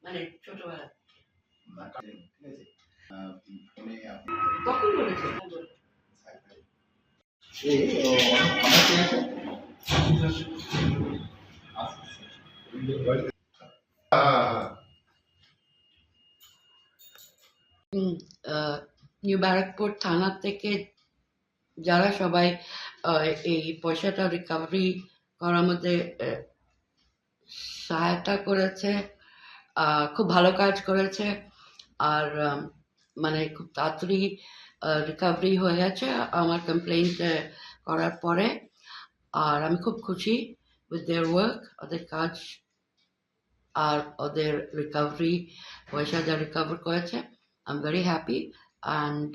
মানে ছোটবেলা তখন বলেছে নিউ ব্যারাকপুর থানা থেকে যারা সবাই এই পয়সাটা রিকভারি করার মধ্যে সহায়তা করেছে, খুব ভালো কাজ করেছে। আর মানে খুব তাড়াতাড়ি রিকভারি হয়ে গেছে আমার কমপ্লেন্ট করার পরে। আর আমি খুব খুশি উইথ দেয়ার ওয়ার্ক, ওদের কাজ আর ওদের রিকভারি, পয়সা যা রিকভার করেছে। I am very happy and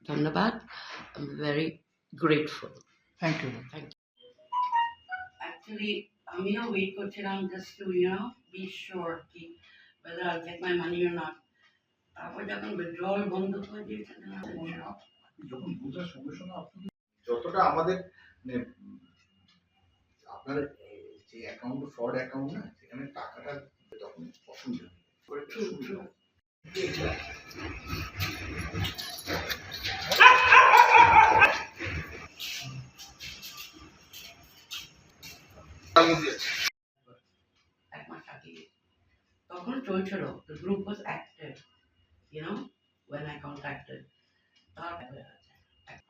ধন্যবাদ, I am very grateful. Thank you. Actually, আমিও ওয়েট করছিলাম just to be sure কি whether I'll get my money or not. তারপর যখন withdrawal বন্ধ করে দিয়েছে, যখন বোঝার সঙ্গে সঙ্গে আপনি যতটা আমাদের মানে আপনার যে অ্যাকাউন্ট ফ্রড অ্যাকাউন্ট না, সেখানে টাকাটা তখন অসুবিধা এক মাস আগে তখন চলছিল, the group was active, when I contacted.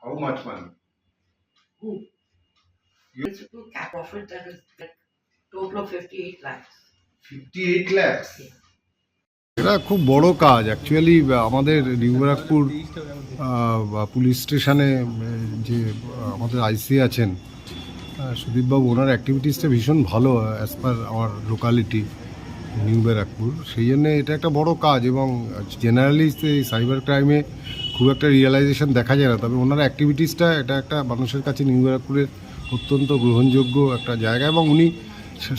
How much money? Who? It's a cap profit that is like total of 58 lakhs. 58 lakhs? Yeah. এটা খুব বড় কাজ অ্যাকচুয়ালি। আমাদের নিউ ব্যারাকপুর পুলিশ স্টেশনে যে আমাদের আইসি আছেন সুদীপবাবু, ওনার অ্যাক্টিভিটিসটা ভীষণ ভালো অ্যাজ পার আমার লোকালিটি নিউ ব্যারাকপুর। সেই জন্যে এটা একটা বড় কাজ, এবং জেনারেলি এই সাইবার ক্রাইমে খুব একটা রিয়েলাইজেশন দেখা যায় না, তবে ওনার অ্যাক্টিভিটিসটা এটা একটা মানুষের কাছে নিউ ব্যারাকপুরের অত্যন্ত গ্রহণযোগ্য একটা জায়গা, এবং উনি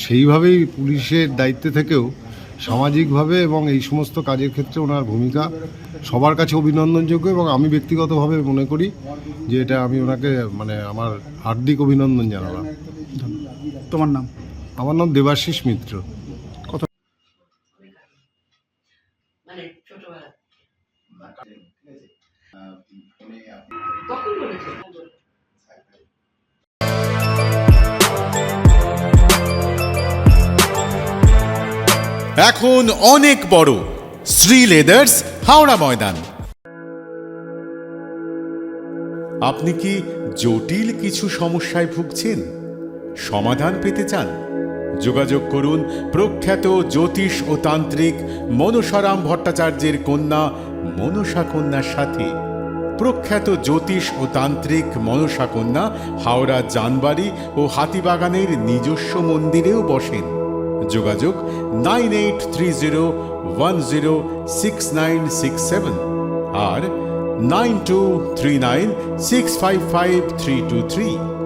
সেইভাবেই পুলিশের দায়িত্বে থেকেও সামাজিকভাবে এবং এই সমস্ত কাজের ক্ষেত্রে ওনার ভূমিকা সবার কাছে অভিনন্দনযোগ্য। এবং আমি ব্যক্তিগতভাবে মনে করি যে এটা আমি ওনাকে মানে আমার হার্দিক অভিনন্দন জানালাম। তোমার নাম? আমার নাম দেবাশিস মিত্র। মানে ছোটবেলা তখন বলেছে এখন অনেক বড় শ্রী লেদার্স, হাওড়া ময়দান। আপনি কি জটিল কিছু সমস্যায় ভুগছেন, সমাধান পেতে চান? যোগাযোগ করুন প্রখ্যাত জ্যোতিষ ও তান্ত্রিক মনসারাম ভট্টাচার্যের কন্যা মনসা কন্যার সাথে। প্রখ্যাত জ্যোতিষ ও তান্ত্রিক মনসা কন্যা হাওড়া জানবাড়ি ও হাতিবাগানের নিজস্ব মন্দিরেও বসেন। যোগাযোগ 9830106967 আর 9239655323।